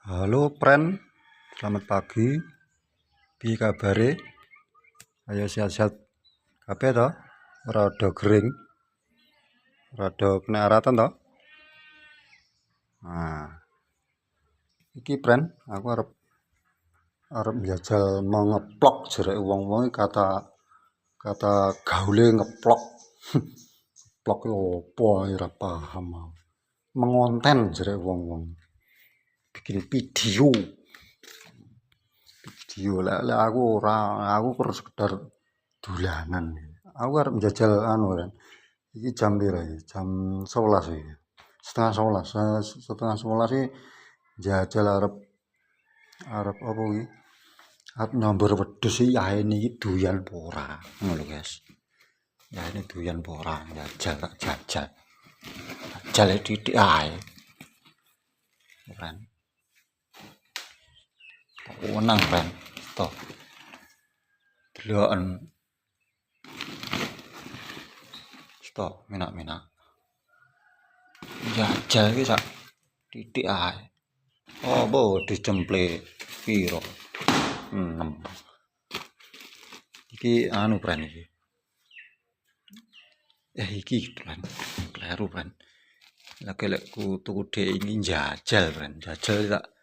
Halo friend, selamat pagi. Piye kabare? Ayo sehat-sehat kabeh to? Rada gering. Rada kena aratan to? Nah, iki friend, aku arep njajal mau ngeplok jerek wong-wong kata gaule ngeplok. Plok yo opo ae ora paham aku. Mengonten jerek wong-wong. Bikin video lek aku ora, aku kurang sekedar dolanan. Aku arep njajal anu kan. Iki jam pira iki? Jam 11 iki. Setengah 11 iki njajal arep apa iki? Arep nyambur wedhus iki yaene iki doyan apa ora. Ngono lho, guys. Yaene doyan apa ora njajal tak jajal. Jale titik ae. Kan. Wenang kan. Toh. Deloken. Stop, minak-minak. Jajal iki sak titik ae. Apa dijemple piro? 6. Iki anu pren iki. Iki pren. Kleru pren. Lek ku tuku dhek iki jajal pren. Jajal tak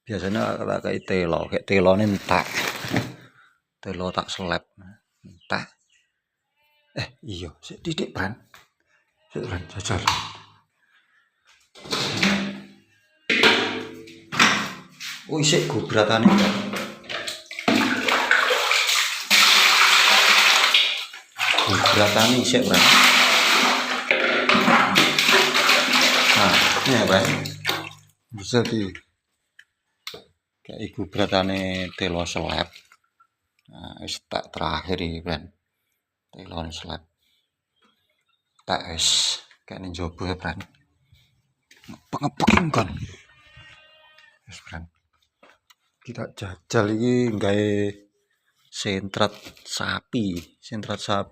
biasanya tak kayak telo, kayak telone entek. Telo tak seleb. Entek. Iya, sik titik pren. Sik pren jajal. Oh, isik gobratane. Gobratane isik, Bang. Nah, ini ya, Bang. Bisa kayak gobratane telo seleb. Nah, wis tak terakhir iki, Bang. Telone seleb. Tak wis kayak ning jowo ya, Bang. Ngepek-ngepek kan. Wis, Bang. Kita jajal iki gawe sentrat sapi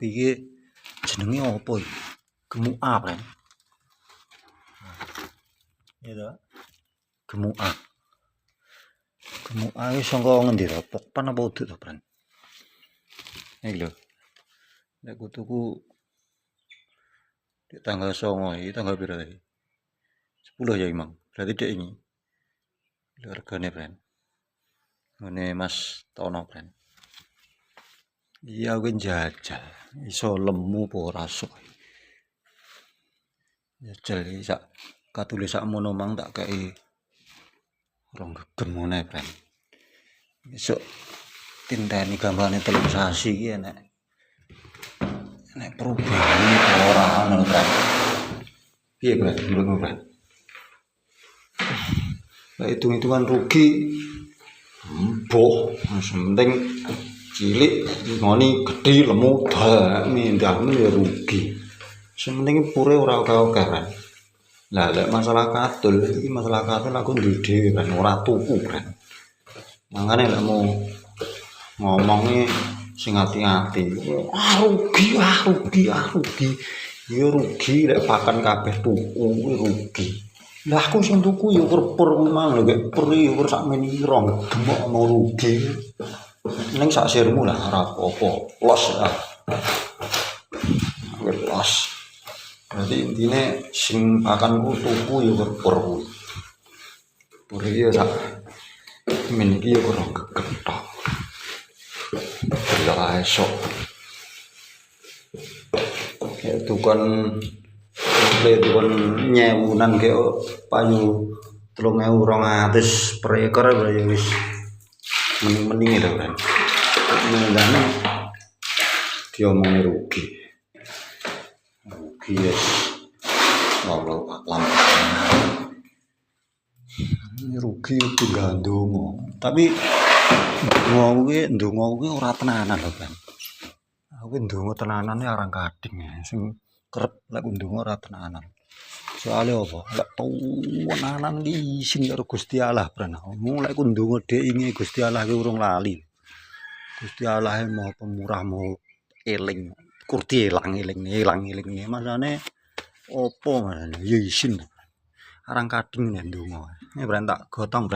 iki jenenge apa iki? Gemuka, Bang. Ya ta? Gemuka iki saka ngendi to? Pokpan apa uduk to, Bang? Iki lho. Nek ku tuku di tanggal 9 iki tanggal pira iki? 10 ya, Imang. Berarti dek ini. Lho regane, Bang. Ngene Mas Tono, Bang. Iya aku njajal. Iso lemu apa ora sok. Njajal iki sak katulis sak mono mang tak kei rong gegem ngene, Bang. Besok tinteni gambarane telung sasi iki enek perubahan ora ana, Bang. Piye, Bang? Menurutmu, Bang? Lah hitung-hitungan rugi. Boh, penting cilik ngoni gedhe lemu mindahmu ya rugi. Sementing pure ora oke-oke kan. Lah lek masalah katul iki masalah katul aku duwe dhewe kan ora tuku kan. Mangane lek mau ngomongi sing ati-ati. Rugi. Ya rugi lek pakan kabeh tuku rugi. Lah aku sing tuku ya per mang lho gek per ya sak menira gemok mau rugi. Ning sak sirmu lah ora apa-apa. Los lah. Los. Berarti intine sing pakanku tuku ya per kuwi. Pur iki ya sak men iki ya kurang keketok. Ya esok. Kayak tukang nyewunan ke payu 3.200 per ekor ya wis mending itu kan. Mendane diomongi rugi yes. Wallahu a'lam. Rugi tinggal ndonga. Tapi ndonga kuwi ora tenanan lho, Bang. Aku ndonga tenanane arang kading sing kerep lek ndonga ora tenanan. Soale apa? Lek tenanan ki isin karo Gusti Allah, Bang. Mulai ku ndonga dhek inge Gusti Allah ki urung lali. Gusti Allah mau pemurah mau eling. Kurdi elang masane opo masane ya isin. Arang kading ndonga. Ini Bang tak gotong, Bang.